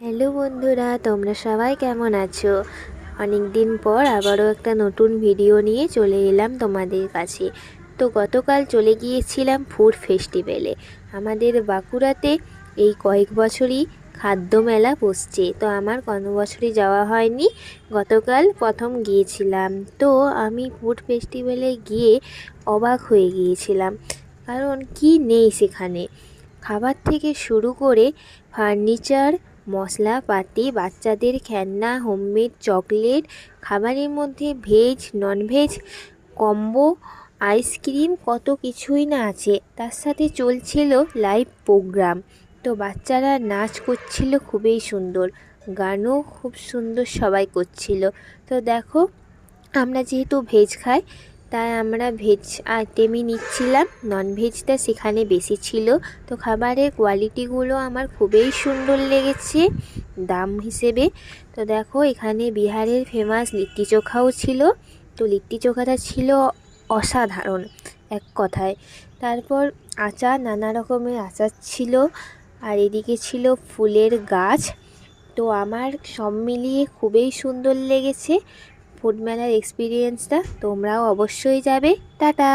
Hello বন্ধুরা, তোমরা সবাই কেমন আছো? অনেক দিন পর আবারও একটা নতুন ভিডিও নিয়ে চলে এলাম তোমাদের কাছে। তো গতকাল চলে গিয়েছিলাম ফুড ফেস্টিভ্যালে। আমাদের বাঁকুড়াতে এই কয়েক বছরই খাদ্য মেলা বসছে, তো আমার কোনো বছরই যাওয়া হয়নি। গতকাল প্রথম গিয়েছিলাম। তো আমি ফুড ফেস্টিভ্যালে গিয়ে অবাক হয়ে গিয়েছিলাম, কারণ কি নেই সেখানে। খাবার থেকে শুরু করে ফার্নিচার, মশলাপাতি, বাচ্চাদের খেলনা, হোমমেড চকলেট, খাবারের মধ্যে ভেজ, ননভেজ কম্বো, আইসক্রিম, কত কিছুই না আছে। তার সাথে চলছিল লাইভ প্রোগ্রাম। তো বাচ্চারা নাচ করছিল খুবই সুন্দর, গানও খুব সুন্দর সবাই করছিল। তো দেখো, আমরা যেহেতু ভেজ খাই, তাই আমরা ভেজ আইটেমই নিচ্ছিলাম। ননভেজটা সেখানে বেশি ছিল। তো খাবারের কোয়ালিটিগুলো আমার খুবই সুন্দর লেগেছে দাম হিসেবে। তো দেখো, এখানে বিহারের ফেমাস লিট্টি চোখাও ছিল। তো লিট্টি চোখাটা ছিল অসাধারণ এক কথায়। তারপর আচার, নানা রকমের আচার ছিল। আর এদিকে ছিল ফুলের গাছ। তো আমার সব মিলিয়ে খুবই সুন্দর লেগেছে ফুড মেলার এক্সপিরিয়েন্সটা। তোমরাও অবশ্যই যাবে। টাটা।